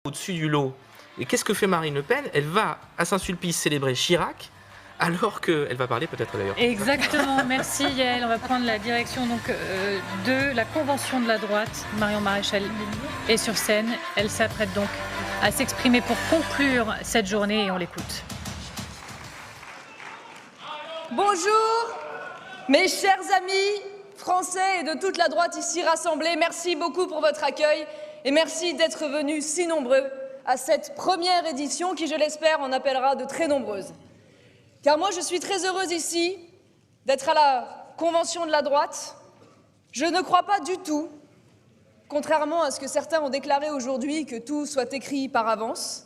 au-dessus du lot. Et qu'est-ce que fait Marine Le Pen? Elle va à Saint-Sulpice célébrer Chirac, alors qu'elle va parler peut-être d'ailleurs. Exactement, merci Yael. On va prendre la direction donc, de la convention de la droite. Marion Maréchal est sur scène. Elle s'apprête donc à s'exprimer pour conclure cette journée et on l'écoute. Bonjour, mes chers amis français et de toute la droite ici rassemblés. Merci beaucoup pour votre accueil et merci d'être venus si nombreux à cette première édition qui, je l'espère, en appellera de très nombreuses. Car moi, je suis très heureuse ici d'être à la convention de la droite. Je ne crois pas du tout, contrairement à ce que certains ont déclaré aujourd'hui, que tout soit écrit par avance.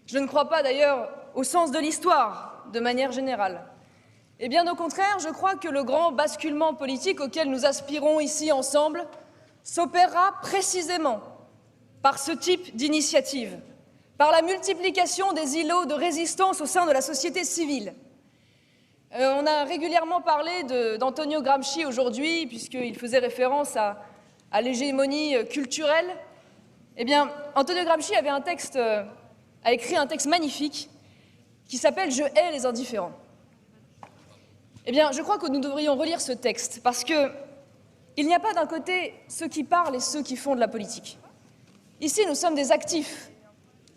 Je ne crois pas d'ailleurs au sens de l'histoire, de manière générale. Et bien au contraire, je crois que le grand basculement politique auquel nous aspirons ici ensemble s'opérera précisément par ce type d'initiative, par la multiplication des îlots de résistance au sein de la société civile. On a régulièrement parlé d'Antonio Gramsci aujourd'hui, puisqu'il faisait référence à l'hégémonie culturelle. Eh bien, Antonio Gramsci a écrit un texte magnifique qui s'appelle « Je hais les indifférents ». Eh bien, je crois que nous devrions relire ce texte, parce qu'il n'y a pas d'un côté ceux qui parlent et ceux qui font de la politique. Ici, nous sommes des actifs.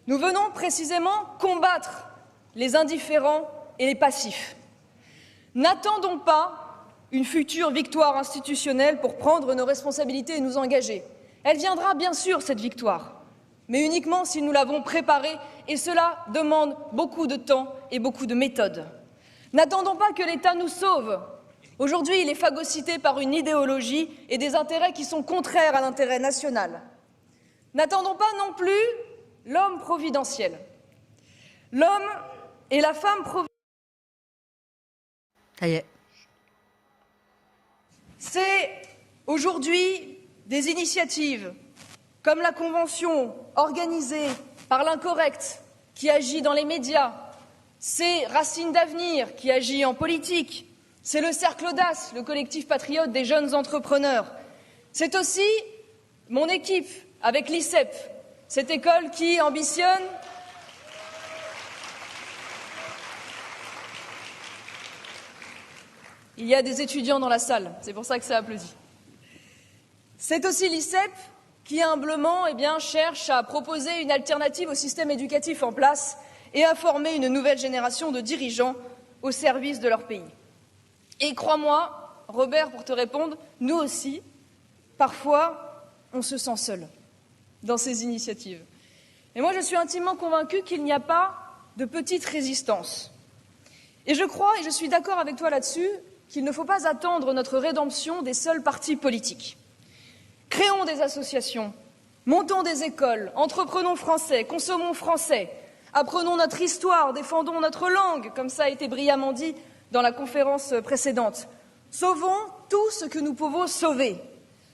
Nous venons précisément combattre les indifférents et les passifs. N'attendons pas une future victoire institutionnelle pour prendre nos responsabilités et nous engager. Elle viendra bien sûr, cette victoire, mais uniquement si nous l'avons préparée, et cela demande beaucoup de temps et beaucoup de méthodes. N'attendons pas que l'État nous sauve. Aujourd'hui, il est phagocyté par une idéologie et des intérêts qui sont contraires à l'intérêt national. N'attendons pas non plus l'homme providentiel. L'homme et la femme providentielle. Ça y est. C'est aujourd'hui des initiatives comme la convention organisée par l'Incorrect qui agit dans les médias, c'est Racines d'Avenir qui agit en politique, c'est le Cercle Audace, le collectif patriote des jeunes entrepreneurs. C'est aussi mon équipe avec l'ICEP, cette école qui ambitionne Il y a des étudiants dans la salle, c'est pour ça que ça applaudit. C'est aussi l'ICEP qui humblement cherche à proposer une alternative au système éducatif en place et à former une nouvelle génération de dirigeants au service de leur pays. Et crois-moi, Robert, pour te répondre, nous aussi, parfois, on se sent seul dans ces initiatives. Et moi, je suis intimement convaincue qu'il n'y a pas de petite résistance. Et je crois, et je suis d'accord avec toi là-dessus, qu'il ne faut pas attendre notre rédemption des seuls partis politiques. Créons des associations, montons des écoles, entreprenons français, consommons français, apprenons notre histoire, défendons notre langue, comme ça a été brillamment dit dans la conférence précédente. Sauvons tout ce que nous pouvons sauver.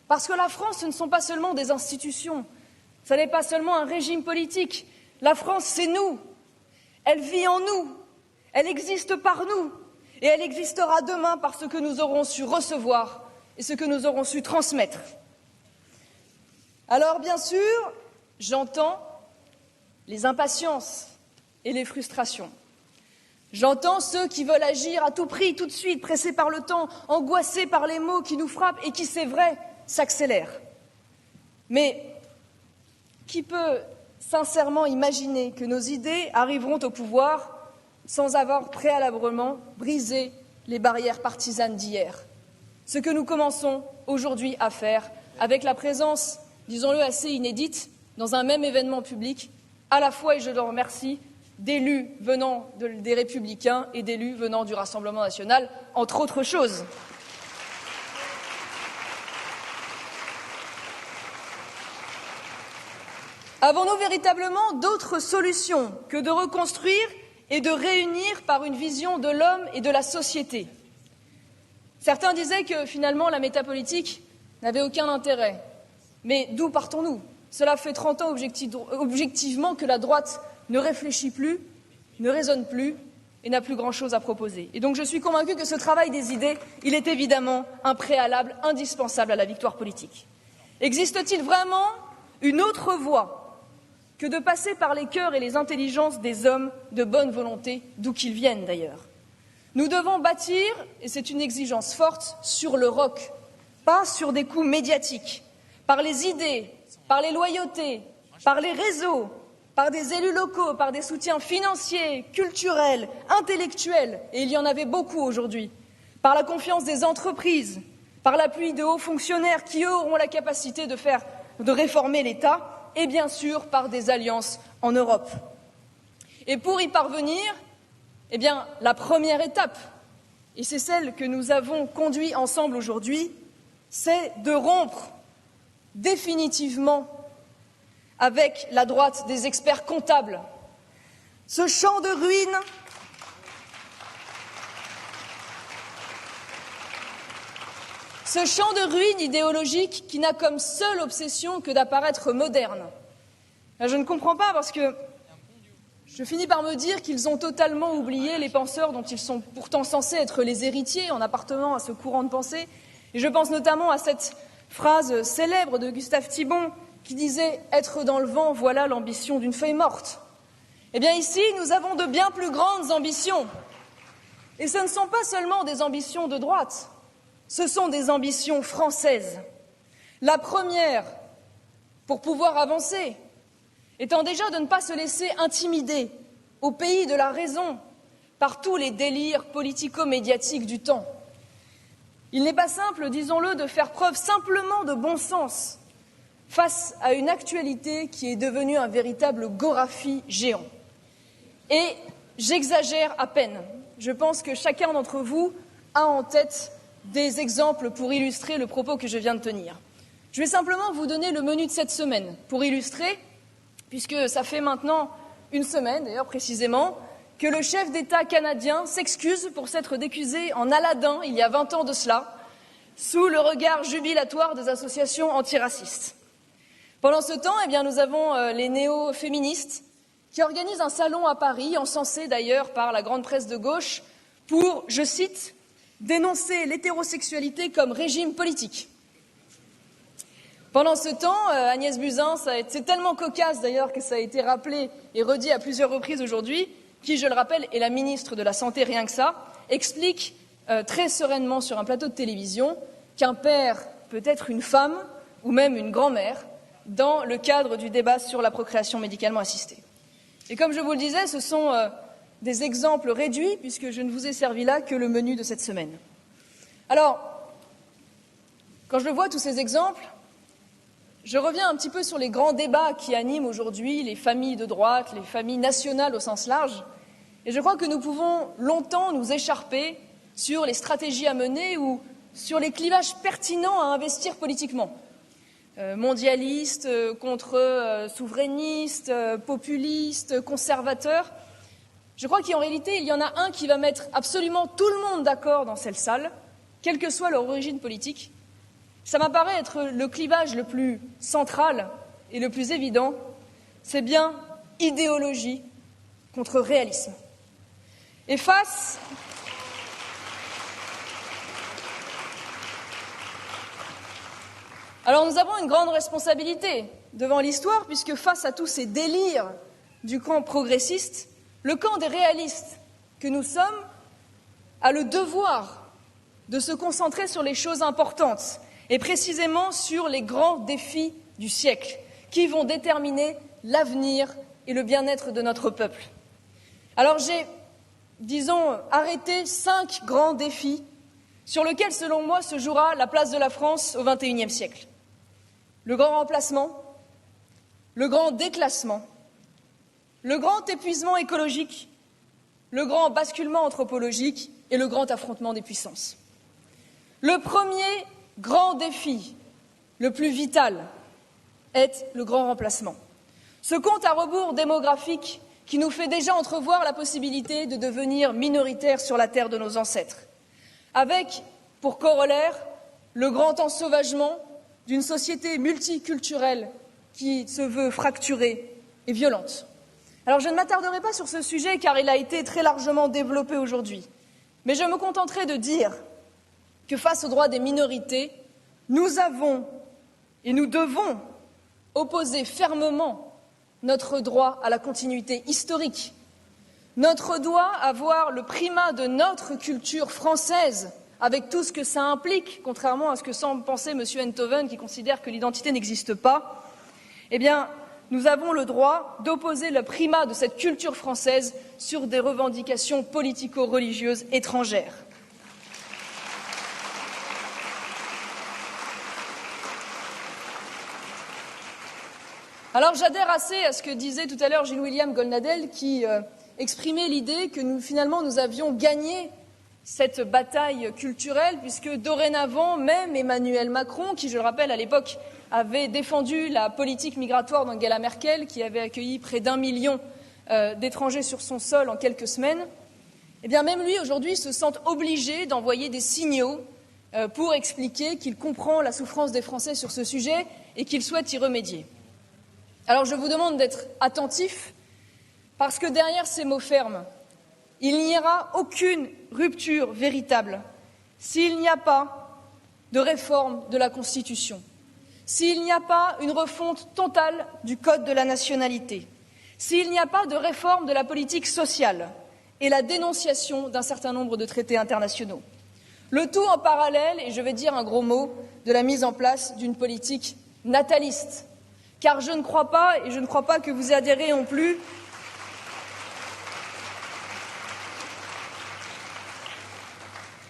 Parce que la France, ce ne sont pas seulement des institutions, ce n'est pas seulement un régime politique. La France, c'est nous. Elle vit en nous. Elle existe par nous. Et elle existera demain par ce que nous aurons su recevoir et ce que nous aurons su transmettre. Alors, bien sûr, j'entends les impatiences et les frustrations. J'entends ceux qui veulent agir à tout prix, tout de suite, pressés par le temps, angoissés par les mots qui nous frappent et qui, c'est vrai, s'accélèrent. Mais qui peut sincèrement imaginer que nos idées arriveront au pouvoir sans avoir préalablement brisé les barrières partisanes d'hier? Ce que nous commençons aujourd'hui à faire avec la présence, disons-le, assez inédite dans un même événement public, à la fois, et je le remercie, d'élus venant des Républicains et d'élus venant du Rassemblement national, entre autres choses. Avons-nous véritablement d'autres solutions que de reconstruire et de réunir par une vision de l'homme et de la société? Certains disaient que finalement la métapolitique n'avait aucun intérêt. Mais d'où partons-nous? Cela fait 30 ans objectivement que la droite ne réfléchit plus, ne raisonne plus et n'a plus grand-chose à proposer. Et donc je suis convaincue que ce travail des idées, il est évidemment un préalable indispensable à la victoire politique. Existe-t-il vraiment une autre voie que de passer par les cœurs et les intelligences des hommes de bonne volonté, d'où qu'ils viennent d'ailleurs. Nous devons bâtir, et c'est une exigence forte, sur le roc, pas sur des coups médiatiques, par les idées, par les loyautés, par les réseaux, par des élus locaux, par des soutiens financiers, culturels, intellectuels, et il y en avait beaucoup aujourd'hui, par la confiance des entreprises, par l'appui de hauts fonctionnaires qui, eux, auront la capacité de réformer l'État, et bien sûr par des alliances en Europe. Et pour y parvenir, eh bien, la première étape, et c'est celle que nous avons conduite ensemble aujourd'hui, c'est de rompre définitivement avec la droite des experts comptables. Ce champ de ruines idéologique qui n'a comme seule obsession que d'apparaître moderne. Là, je ne comprends pas parce que je finis par me dire qu'ils ont totalement oublié les penseurs dont ils sont pourtant censés être les héritiers en appartenant à ce courant de pensée. Et je pense notamment à cette phrase célèbre de Gustave Thibon qui disait « Être dans le vent, voilà l'ambition d'une feuille morte ». Eh bien ici, nous avons de bien plus grandes ambitions. Et ce ne sont pas seulement des ambitions de droite, ce sont des ambitions françaises. La première, pour pouvoir avancer, étant déjà de ne pas se laisser intimider au pays de la raison par tous les délires politico-médiatiques du temps. Il n'est pas simple, disons-le, de faire preuve simplement de bon sens face à une actualité qui est devenue un véritable Gorafi géant. Et j'exagère à peine. Je pense que chacun d'entre vous a en tête des exemples pour illustrer le propos que je viens de tenir. Je vais simplement vous donner le menu de cette semaine pour illustrer, puisque ça fait maintenant une semaine, d'ailleurs précisément, que le chef d'État canadien s'excuse pour s'être déguisé en Aladdin il y a 20 ans de cela, sous le regard jubilatoire des associations antiracistes. Pendant ce temps, eh bien, nous avons les néo-féministes qui organisent un salon à Paris, encensé d'ailleurs par la grande presse de gauche, pour, je cite, « dénoncer l'hétérosexualité comme régime politique ». Pendant ce temps, Agnès Buzyn, c'est tellement cocasse d'ailleurs que ça a été rappelé et redit à plusieurs reprises aujourd'hui, qui, je le rappelle, est la ministre de la Santé, rien que ça, explique très sereinement sur un plateau de télévision qu'un père peut être une femme ou même une grand-mère dans le cadre du débat sur la procréation médicalement assistée. Et comme je vous le disais, ce sont des exemples réduits, puisque je ne vous ai servi là que le menu de cette semaine. Alors, quand je vois tous ces exemples, je reviens un petit peu sur les grands débats qui animent aujourd'hui les familles de droite, les familles nationales au sens large, et je crois que nous pouvons longtemps nous écharper sur les stratégies à mener ou sur les clivages pertinents à investir politiquement. Mondialistes contre souverainistes, populistes, conservateurs. Je crois qu'en réalité, il y en a un qui va mettre absolument tout le monde d'accord dans cette salle, quelle que soit leur origine politique. Ça m'apparaît être le clivage le plus central et le plus évident, c'est bien idéologie contre réalisme. Et face Alors nous avons une grande responsabilité devant l'histoire, puisque face à tous ces délires du camp progressiste, le camp des réalistes que nous sommes a le devoir de se concentrer sur les choses importantes, et précisément sur les grands défis du siècle, qui vont déterminer l'avenir et le bien-être de notre peuple. Alors j'ai, disons, arrêté 5 grands défis sur lesquels, selon moi, se jouera la place de la France au XXIe siècle. Le grand remplacement, le grand déclassement, le grand épuisement écologique, le grand basculement anthropologique et le grand affrontement des puissances. Le premier grand défi, le plus vital, est le grand remplacement. Ce compte à rebours démographique qui nous fait déjà entrevoir la possibilité de devenir minoritaires sur la terre de nos ancêtres, avec, pour corollaire, le grand ensauvagement d'une société multiculturelle qui se veut fracturée et violente. Alors je ne m'attarderai pas sur ce sujet car il a été très largement développé aujourd'hui, mais je me contenterai de dire que face aux droits des minorités, nous avons et nous devons opposer fermement notre droit à la continuité historique, notre droit à voir le primat de notre culture française, avec tout ce que ça implique, contrairement à ce que semble penser M. Enthoven, qui considère que l'identité n'existe pas, eh bien, nous avons le droit d'opposer le primat de cette culture française sur des revendications politico-religieuses étrangères. Alors j'adhère assez à ce que disait tout à l'heure Gilles-William Golnadel, qui exprimait l'idée que finalement nous avions gagné cette bataille culturelle, puisque dorénavant, même Emmanuel Macron, qui, je le rappelle, à l'époque, avait défendu la politique migratoire d'Angela Merkel, qui avait accueilli près d'1 million d'étrangers sur son sol en quelques semaines, eh bien même lui, aujourd'hui, se sent obligé d'envoyer des signaux pour expliquer qu'il comprend la souffrance des Français sur ce sujet et qu'il souhaite y remédier. Alors je vous demande d'être attentifs, parce que derrière ces mots fermes, il n'y aura aucune rupture véritable s'il n'y a pas de réforme de la Constitution, s'il n'y a pas une refonte totale du Code de la nationalité, s'il n'y a pas de réforme de la politique sociale et la dénonciation d'un certain nombre de traités internationaux. Le tout en parallèle, et je vais dire un gros mot, de la mise en place d'une politique nataliste. Car je ne crois pas, et je ne crois pas que vous y adhérez non plus,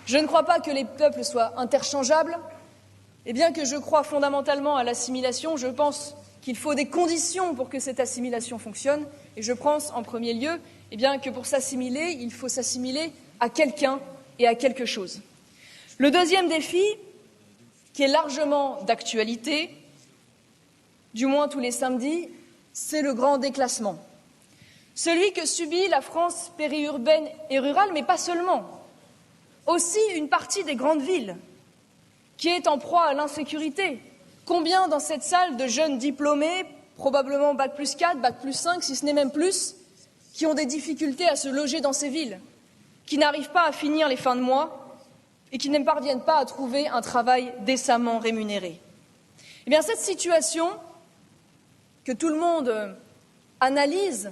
je ne crois pas que les peuples soient interchangeables, et bien que je crois fondamentalement à l'assimilation, je pense qu'il faut des conditions pour que cette assimilation fonctionne, et je pense en premier lieu que pour s'assimiler, il faut s'assimiler à quelqu'un et à quelque chose. Le deuxième défi, qui est largement d'actualité, du moins tous les samedis, c'est le grand déclassement. Celui que subit la France périurbaine et rurale, mais pas seulement. Aussi une partie des grandes villes, qui est en proie à l'insécurité. Combien dans cette salle de jeunes diplômés, probablement Bac plus 4, Bac plus 5, si ce n'est même plus, qui ont des difficultés à se loger dans ces villes, qui n'arrivent pas à finir les fins de mois et qui ne parviennent pas à trouver un travail décemment rémunéré. Eh bien, cette situation que tout le monde analyse,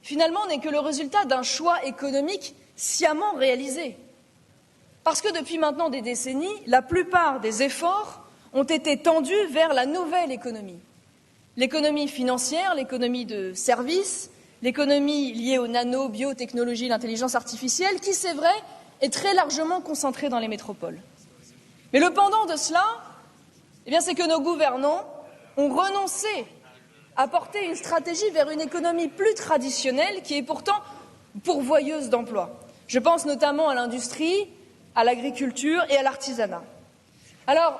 finalement, n'est que le résultat d'un choix économique sciemment réalisé. Parce que depuis maintenant des décennies, la plupart des efforts ont été tendus vers la nouvelle économie. L'économie financière, l'économie de services, l'économie liée aux nano, biotechnologies, l'intelligence artificielle, qui, c'est vrai, est très largement concentrée dans les métropoles. Mais le pendant de cela, c'est que nos gouvernants ont renoncé à porter une stratégie vers une économie plus traditionnelle, qui est pourtant pourvoyeuse d'emplois. Je pense notamment à l'industrie, à l'agriculture et à l'artisanat. Alors,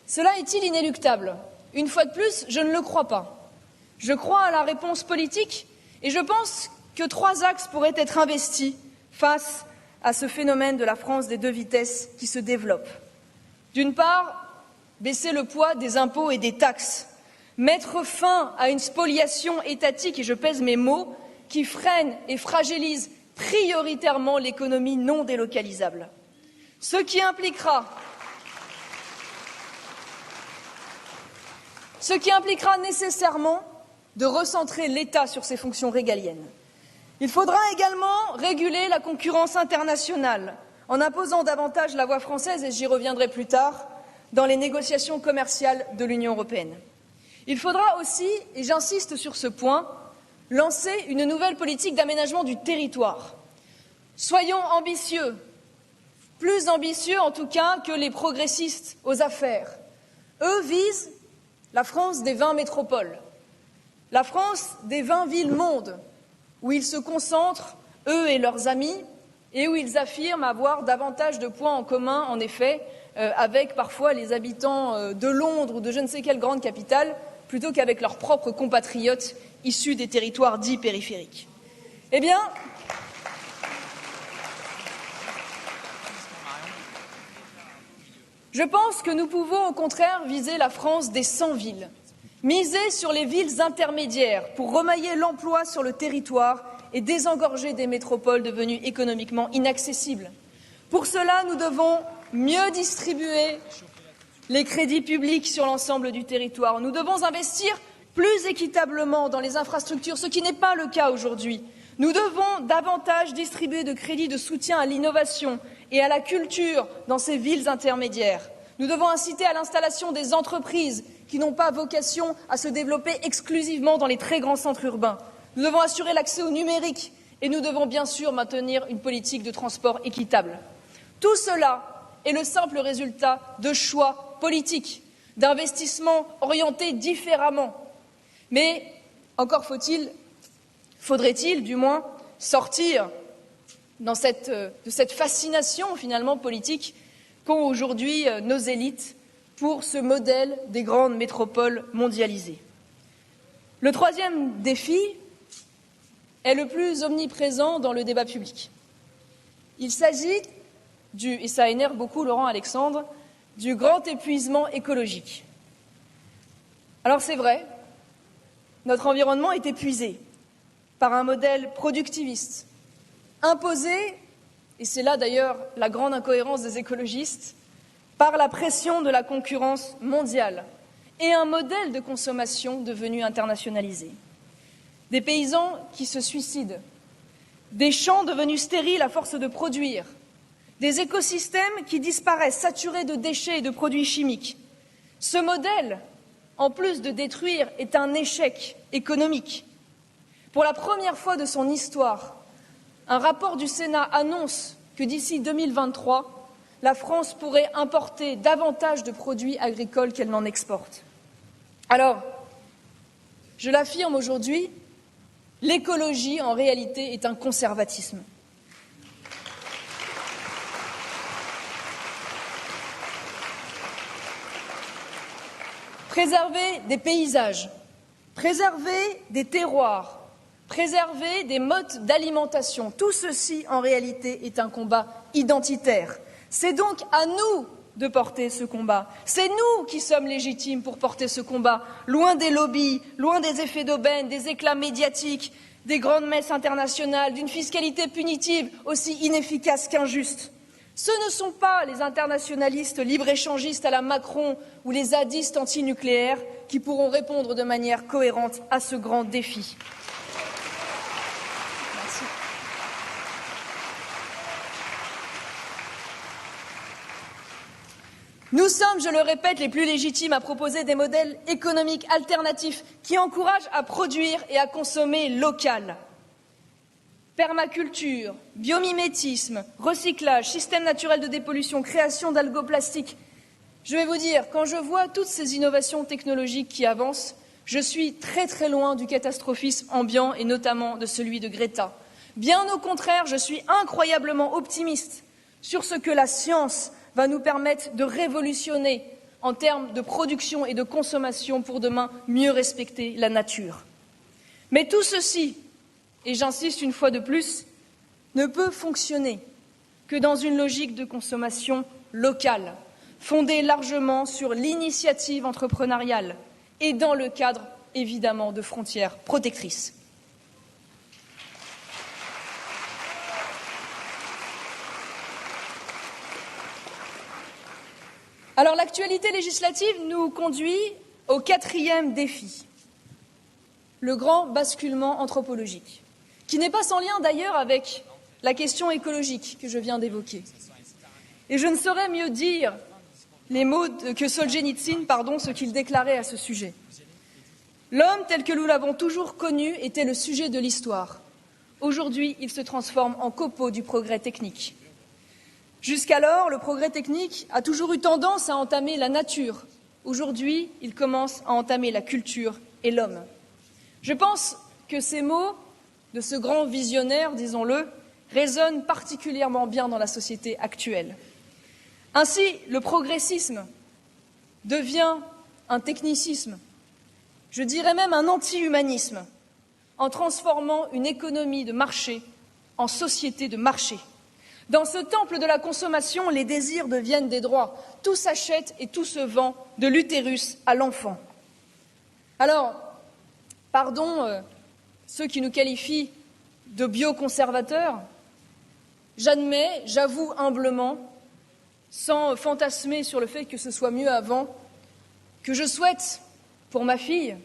cela est-il inéluctable? Une fois de plus, je ne le crois pas. Je crois à la réponse politique et je pense que 3 axes pourraient être investis face à ce phénomène de la France des 2 vitesses qui se développe. D'une part, baisser le poids des impôts et des taxes, mettre fin à une spoliation étatique, et je pèse mes mots, qui freine et fragilise prioritairement l'économie non délocalisable. Ce qui impliquera nécessairement de recentrer l'État sur ses fonctions régaliennes. Il faudra également réguler la concurrence internationale en imposant davantage la voix française, et j'y reviendrai plus tard, dans les négociations commerciales de l'Union européenne. Il faudra aussi, et j'insiste sur ce point, lancer une nouvelle politique d'aménagement du territoire. Soyons ambitieux, plus ambitieux en tout cas que les progressistes aux affaires. Eux visent la France des 20 métropoles, la France des 20 villes-mondes, où ils se concentrent, eux et leurs amis, et où ils affirment avoir davantage de points en commun, en effet, avec parfois les habitants de Londres ou de je ne sais quelle grande capitale, plutôt qu'avec leurs propres compatriotes issus des territoires dits périphériques. Eh bien, je pense que nous pouvons au contraire viser la France des 100 villes, miser sur les villes intermédiaires pour remailler l'emploi sur le territoire et désengorger des métropoles devenues économiquement inaccessibles. Pour cela, nous devons mieux distribuer les crédits publics sur l'ensemble du territoire. Nous devons investir plus équitablement dans les infrastructures, ce qui n'est pas le cas aujourd'hui. Nous devons davantage distribuer de crédits de soutien à l'innovation et à la culture dans ces villes intermédiaires. Nous devons inciter à l'installation des entreprises qui n'ont pas vocation à se développer exclusivement dans les très grands centres urbains. Nous devons assurer l'accès au numérique et nous devons bien sûr maintenir une politique de transport équitable. Tout cela est le simple résultat de choix politiques, d'investissements orientés différemment. Mais encore faudrait-il du moins sortir de cette fascination finalement politique qu'ont aujourd'hui nos élites pour ce modèle des grandes métropoles mondialisées. Le troisième défi est le plus omniprésent dans le débat public. Il s'agit et ça énerve beaucoup Laurent Alexandre, du grand épuisement écologique. Alors c'est vrai, notre environnement est épuisé par un modèle productiviste, imposé, et c'est là d'ailleurs la grande incohérence des écologistes, par la pression de la concurrence mondiale et un modèle de consommation devenu internationalisé. Des paysans qui se suicident, des champs devenus stériles à force de produire, des écosystèmes qui disparaissent saturés de déchets et de produits chimiques. Ce modèle, en plus de détruire, est un échec économique. Pour la première fois de son histoire, un rapport du Sénat annonce que d'ici 2023, la France pourrait importer davantage de produits agricoles qu'elle n'en exporte. Alors, je l'affirme aujourd'hui, l'écologie, en réalité, est un conservatisme. Préserver des paysages, préserver des terroirs, préserver des modes d'alimentation, tout ceci, en réalité, est un combat identitaire. C'est donc à nous de porter ce combat. C'est nous qui sommes légitimes pour porter ce combat, loin des lobbies, loin des effets d'aubaine, des éclats médiatiques, des grandes messes internationales, d'une fiscalité punitive aussi inefficace qu'injuste. Ce ne sont pas les internationalistes libre-échangistes à la Macron ou les zadistes antinucléaires qui pourront répondre de manière cohérente à ce grand défi. Merci. Nous sommes, je le répète, les plus légitimes à proposer des modèles économiques alternatifs qui encouragent à produire et à consommer local. Permaculture, biomimétisme, recyclage, système naturel de dépollution, création d'algoplastiques. Je vais vous dire, quand je vois toutes ces innovations technologiques qui avancent, je suis très très loin du catastrophisme ambiant et notamment de celui de Greta. Bien au contraire, je suis incroyablement optimiste sur ce que la science va nous permettre de révolutionner en termes de production et de consommation pour demain mieux respecter la nature. Mais tout ceci, et j'insiste une fois de plus, ne peut fonctionner que dans une logique de consommation locale, fondée largement sur l'initiative entrepreneuriale et dans le cadre, évidemment, de frontières protectrices. Alors l'actualité législative nous conduit au quatrième défi, le grand basculement anthropologique, qui n'est pas sans lien d'ailleurs avec la question écologique que je viens d'évoquer. Et je ne saurais mieux dire les mots que Solzhenitsyn, ce qu'il déclarait à ce sujet. L'homme tel que nous l'avons toujours connu était le sujet de l'histoire. Aujourd'hui, il se transforme en copeau du progrès technique. Jusqu'alors, le progrès technique a toujours eu tendance à entamer la nature. Aujourd'hui, il commence à entamer la culture et l'homme. Je pense que ces mots de ce grand visionnaire, disons-le, résonnent particulièrement bien dans la société actuelle. Ainsi, le progressisme devient un technicisme, je dirais même un anti-humanisme, en transformant une économie de marché en société de marché. Dans ce temple de la consommation, les désirs deviennent des droits. Tout s'achète et tout se vend, de l'utérus à l'enfant. Alors, pardon, ceux qui nous qualifient de bioconservateurs, j'admets, j'avoue humblement, sans fantasmer sur le fait que ce soit mieux avant, que je souhaite, pour ma fille,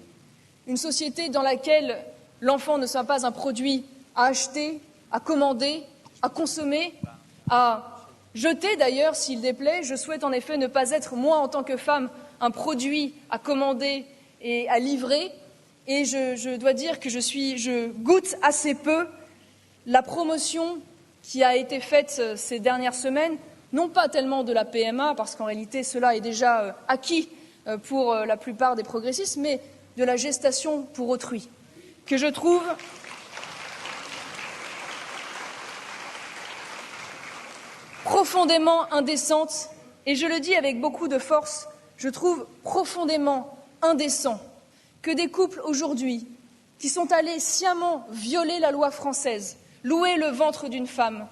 une société dans laquelle l'enfant ne soit pas un produit à acheter, à commander, à consommer, à jeter d'ailleurs s'il déplaît. Je souhaite en effet ne pas être, moi en tant que femme, un produit à commander et à livrer. Et je dois dire que je goûte assez peu la promotion qui a été faite ces dernières semaines, non pas tellement de la PMA, parce qu'en réalité cela est déjà acquis pour la plupart des progressistes, mais de la gestation pour autrui, que je trouve profondément indécente, et je le dis avec beaucoup de force, je trouve profondément indécent que des couples aujourd'hui qui sont allés sciemment violer la loi française, louer le ventre d'une femme,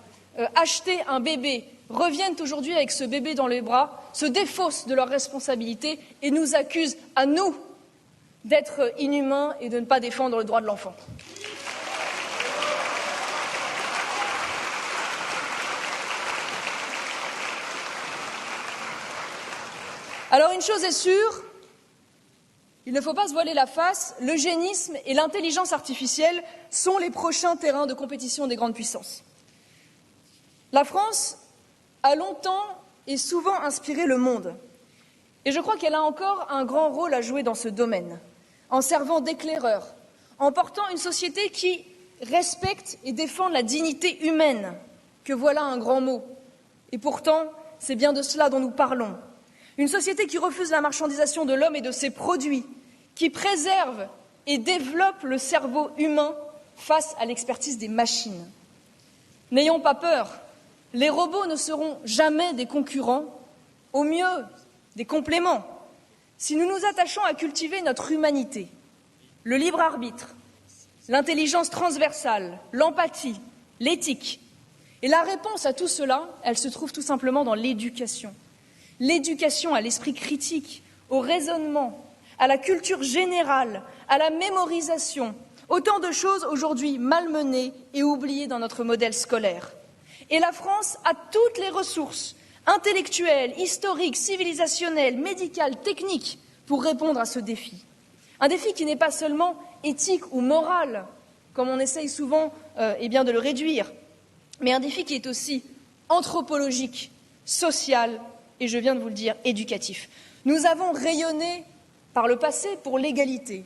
acheter un bébé, reviennent aujourd'hui avec ce bébé dans les bras, se défaussent de leurs responsabilités et nous accusent à nous d'être inhumains et de ne pas défendre le droit de l'enfant. Alors une chose est sûre, il ne faut pas se voiler la face, l'eugénisme et l'intelligence artificielle sont les prochains terrains de compétition des grandes puissances. La France a longtemps et souvent inspiré le monde, et je crois qu'elle a encore un grand rôle à jouer dans ce domaine, en servant d'éclaireur, en portant une société qui respecte et défend la dignité humaine, que voilà un grand mot. Et pourtant, c'est bien de cela dont nous parlons. Une société qui refuse la marchandisation de l'homme et de ses produits, qui préserve et développe le cerveau humain face à l'expertise des machines. N'ayons pas peur, les robots ne seront jamais des concurrents, au mieux des compléments. Si nous nous attachons à cultiver notre humanité, le libre arbitre, l'intelligence transversale, l'empathie, l'éthique, et la réponse à tout cela, elle se trouve tout simplement dans l'éducation. L'éducation à l'esprit critique, au raisonnement, à la culture générale, à la mémorisation, autant de choses aujourd'hui malmenées et oubliées dans notre modèle scolaire. Et la France a toutes les ressources intellectuelles, historiques, civilisationnelles, médicales, techniques pour répondre à ce défi. Un défi qui n'est pas seulement éthique ou moral, comme on essaye souvent de le réduire, mais un défi qui est aussi anthropologique, social et, je viens de vous le dire, éducatif. Nous avons rayonné par le passé pour l'égalité,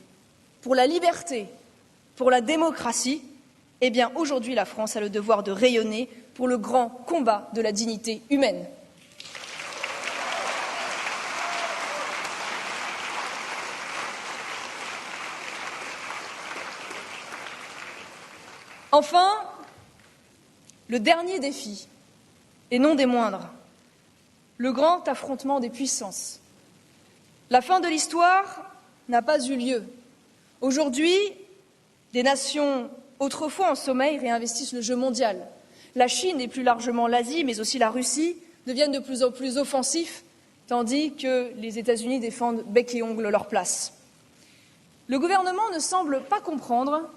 pour la liberté, pour la démocratie. Eh bien, aujourd'hui, la France a le devoir de rayonner pour le grand combat de la dignité humaine. Enfin, le dernier défi, et non des moindres, le grand affrontement des puissances. La fin de l'histoire n'a pas eu lieu. Aujourd'hui, des nations autrefois en sommeil réinvestissent le jeu mondial. La Chine et plus largement l'Asie, mais aussi la Russie, deviennent de plus en plus offensifs, tandis que les États-Unis défendent bec et ongle leur place. Le gouvernement ne semble pas comprendre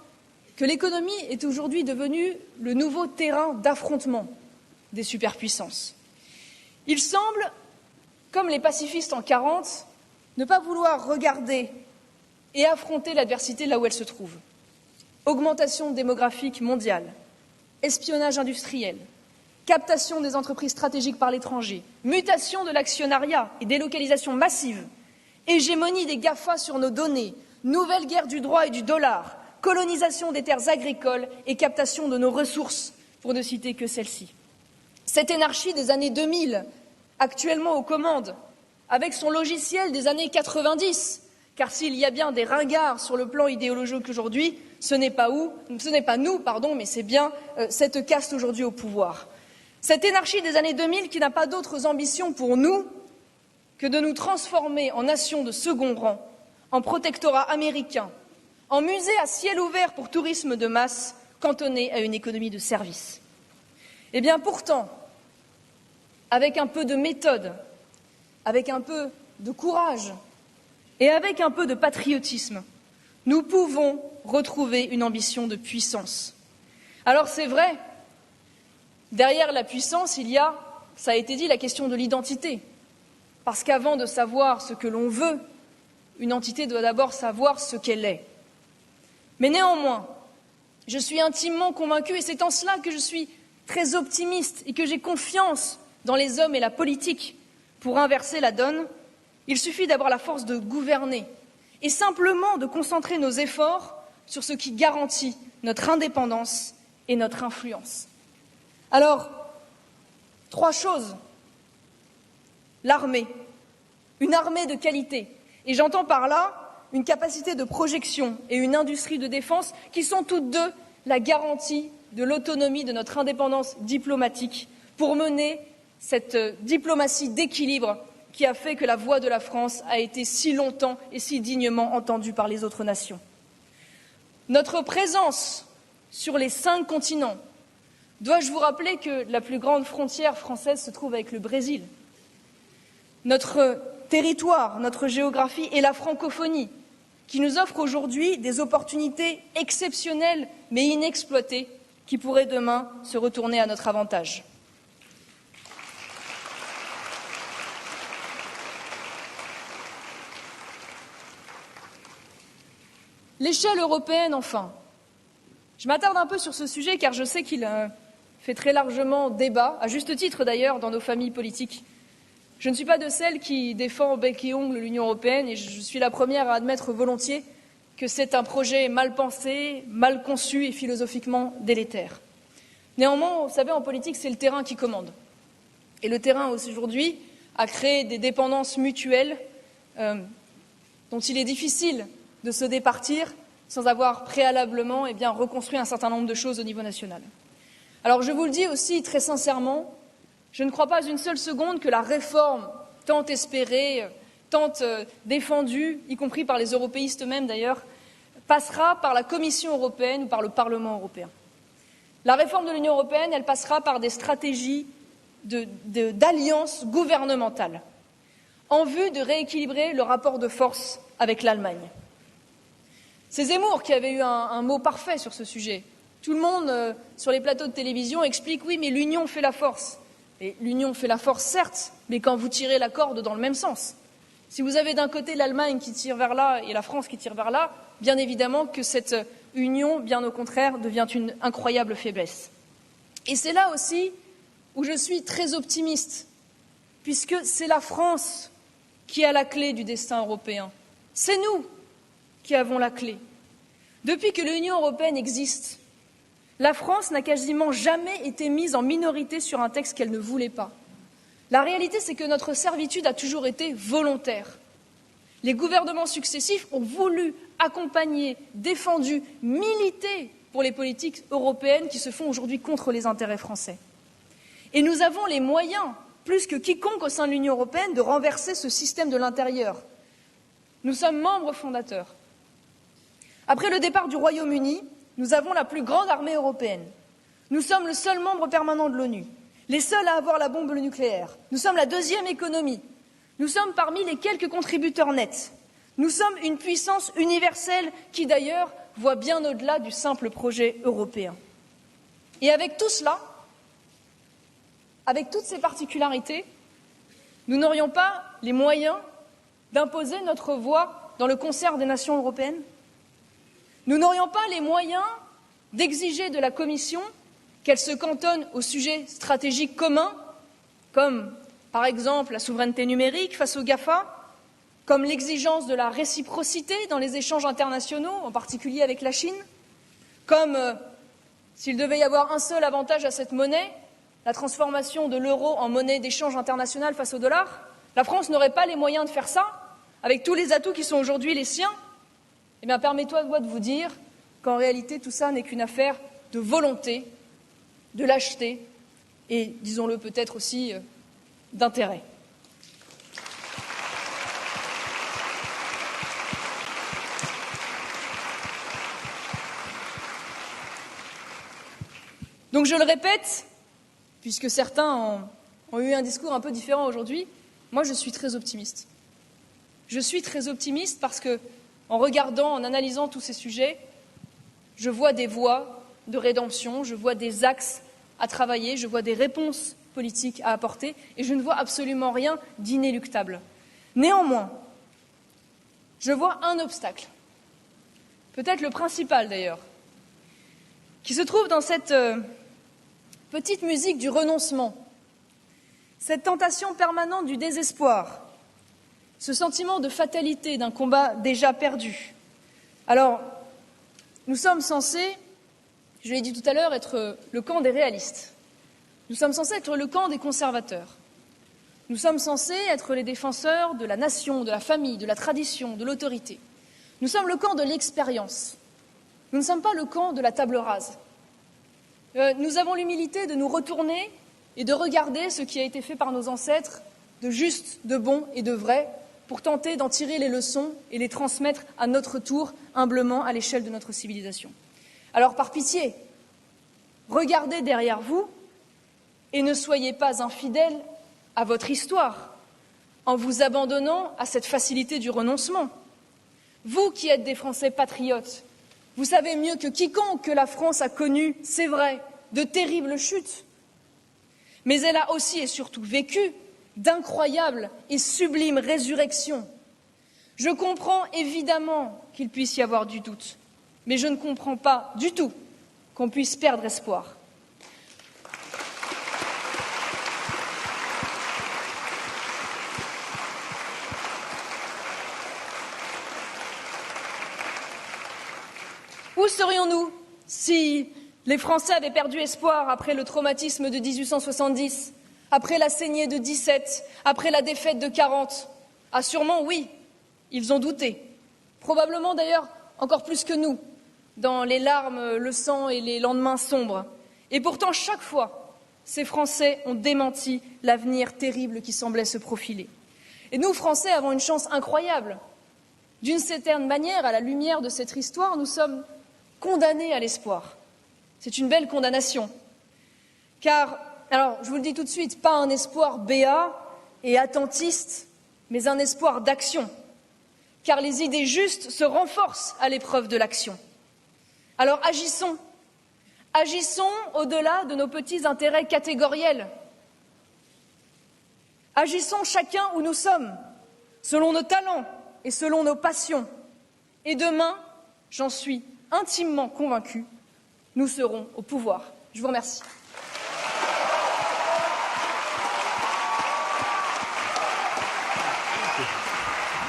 que l'économie est aujourd'hui devenue le nouveau terrain d'affrontement des superpuissances. Il semble, comme les pacifistes en 40, ne pas vouloir regarder et affronter l'adversité là où elle se trouve. Augmentation démographique mondiale, espionnage industriel, captation des entreprises stratégiques par l'étranger, mutation de l'actionnariat et délocalisation massive, hégémonie des GAFA sur nos données, nouvelle guerre du droit et du dollar, colonisation des terres agricoles et captation de nos ressources, pour ne citer que celle-ci. Cette énarchie des années 2000, actuellement aux commandes, avec son logiciel des années 90, car s'il y a bien des ringards sur le plan idéologique aujourd'hui, ce n'est pas nous, mais c'est bien cette caste aujourd'hui au pouvoir. Cette énarchie des années 2000 qui n'a pas d'autres ambitions pour nous que de nous transformer en nation de second rang, en protectorat américain, en musée à ciel ouvert pour tourisme de masse, cantonné à une économie de service. Eh bien pourtant, avec un peu de méthode, avec un peu de courage et avec un peu de patriotisme, nous pouvons retrouver une ambition de puissance. Alors c'est vrai, derrière la puissance, il y a ça a été dit, la question de l'identité. Parce qu'avant de savoir ce que l'on veut, une entité doit d'abord savoir ce qu'elle est. Mais néanmoins, je suis intimement convaincue, et c'est en cela que je suis très optimiste et que j'ai confiance dans les hommes et la politique pour inverser la donne. Il suffit d'avoir la force de gouverner et simplement de concentrer nos efforts sur ce qui garantit notre indépendance et notre influence. Alors, 3 choses. L'armée, une armée de qualité. Et j'entends par là une capacité de projection et une industrie de défense qui sont toutes deux la garantie de l'autonomie de notre indépendance diplomatique pour mener cette diplomatie d'équilibre qui a fait que la voix de la France a été si longtemps et si dignement entendue par les autres nations. Notre présence sur les 5 continents, dois-je vous rappeler que la plus grande frontière française se trouve avec le Brésil. Notre territoire, notre géographie et la francophonie, qui nous offrent aujourd'hui des opportunités exceptionnelles mais inexploitées, qui pourraient demain se retourner à notre avantage. L'échelle européenne, enfin. Je m'attarde un peu sur ce sujet car je sais qu'il fait très largement débat, à juste titre d'ailleurs, dans nos familles politiques. Je ne suis pas de celles qui défend au bec et ongles l'Union européenne et je suis la première à admettre volontiers que c'est un projet mal pensé, mal conçu et philosophiquement délétère. Néanmoins, vous savez, en politique, c'est le terrain qui commande. Et le terrain, aujourd'hui, a créé des dépendances mutuelles dont il est difficile de se départir sans avoir préalablement reconstruit un certain nombre de choses au niveau national. Alors je vous le dis aussi très sincèrement, je ne crois pas une seule seconde que la réforme tant espérée, tant défendue, y compris par les européistes eux-mêmes d'ailleurs, passera par la Commission européenne ou par le Parlement européen. La réforme de l'Union européenne, elle passera par des stratégies d'alliance gouvernementale en vue de rééquilibrer le rapport de force avec l'Allemagne. C'est Zemmour qui avait eu un mot parfait sur ce sujet. Tout le monde, sur les plateaux de télévision, explique « oui, mais l'union fait la force ». Et l'union fait la force, certes, mais quand vous tirez la corde dans le même sens. Si vous avez d'un côté l'Allemagne qui tire vers là et la France qui tire vers là, bien évidemment que cette union, bien au contraire, devient une incroyable faiblesse. Et c'est là aussi où je suis très optimiste, puisque c'est la France qui a la clé du destin européen. C'est nous qui avons la clé. Depuis que l'Union européenne existe, la France n'a quasiment jamais été mise en minorité sur un texte qu'elle ne voulait pas. La réalité, c'est que notre servitude a toujours été volontaire. Les gouvernements successifs ont voulu accompagner, défendu, milité pour les politiques européennes qui se font aujourd'hui contre les intérêts français. Et nous avons les moyens, plus que quiconque au sein de l'Union européenne, de renverser ce système de l'intérieur. Nous sommes membres fondateurs. Après le départ du Royaume-Uni, nous avons la plus grande armée européenne. Nous sommes le seul membre permanent de l'ONU, les seuls à avoir la bombe nucléaire. Nous sommes la 2e économie. Nous sommes parmi les quelques contributeurs nets. Nous sommes une puissance universelle qui, d'ailleurs, voit bien au-delà du simple projet européen. Et avec tout cela, avec toutes ces particularités, nous n'aurions pas les moyens d'imposer notre voix dans le concert des nations européennes ? Nous n'aurions pas les moyens d'exiger de la Commission qu'elle se cantonne aux sujets stratégiques communs, comme par exemple la souveraineté numérique face aux GAFA, comme l'exigence de la réciprocité dans les échanges internationaux, en particulier avec la Chine, comme, s'il devait y avoir un seul avantage à cette monnaie, la transformation de l'euro en monnaie d'échange internationale face au dollar. La France n'aurait pas les moyens de faire ça, avec tous les atouts qui sont aujourd'hui les siens. Eh bien, permettez-moi de vous dire qu'en réalité, tout ça n'est qu'une affaire de volonté, de lâcheté et, disons-le peut-être aussi, d'intérêt. Donc, je le répète, puisque certains ont eu un discours un peu différent aujourd'hui, moi, je suis très optimiste. Je suis très optimiste parce que, en regardant, en analysant tous ces sujets, je vois des voies de rédemption, je vois des axes à travailler, je vois des réponses politique à apporter et je ne vois absolument rien d'inéluctable. Néanmoins, je vois un obstacle, peut-être le principal d'ailleurs, qui se trouve dans cette petite musique du renoncement, cette tentation permanente du désespoir, ce sentiment de fatalité d'un combat déjà perdu. Alors, nous sommes censés, je l'ai dit tout à l'heure, être le camp des réalistes. Nous sommes censés être le camp des conservateurs. Nous sommes censés être les défenseurs de la nation, de la famille, de la tradition, de l'autorité. Nous sommes le camp de l'expérience. Nous ne sommes pas le camp de la table rase. Nous avons l'humilité de nous retourner et de regarder ce qui a été fait par nos ancêtres de juste, de bon et de vrai pour tenter d'en tirer les leçons et les transmettre à notre tour humblement à l'échelle de notre civilisation. Alors par pitié, regardez derrière vous et ne soyez pas infidèles à votre histoire en vous abandonnant à cette facilité du renoncement. Vous qui êtes des Français patriotes, vous savez mieux que quiconque que la France a connu, c'est vrai, de terribles chutes. Mais elle a aussi et surtout vécu d'incroyables et sublimes résurrections. Je comprends évidemment qu'il puisse y avoir du doute, mais je ne comprends pas du tout qu'on puisse perdre espoir. Où serions-nous si les Français avaient perdu espoir après le traumatisme de 1870, après la saignée de 17, après la défaite de 40? Ah sûrement oui, ils ont douté. Probablement d'ailleurs encore plus que nous, dans les larmes, le sang et les lendemains sombres. Et pourtant, chaque fois, ces Français ont démenti l'avenir terrible qui semblait se profiler. Et nous, Français, avons une chance incroyable. D'une certaine manière, à la lumière de cette histoire, nous sommes condamnés à l'espoir. C'est une belle condamnation. Car, alors, je vous le dis tout de suite, pas un espoir béat et attentiste, mais un espoir d'action. Car les idées justes se renforcent à l'épreuve de l'action. Alors agissons. Agissons au-delà de nos petits intérêts catégoriels. Agissons chacun où nous sommes, selon nos talents et selon nos passions. Et demain, j'en suis intimement convaincue, nous serons au pouvoir. Je vous remercie.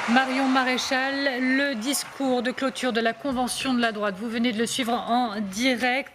Marion Maréchal, le discours de clôture de la Convention de la droite, vous venez de le suivre en direct.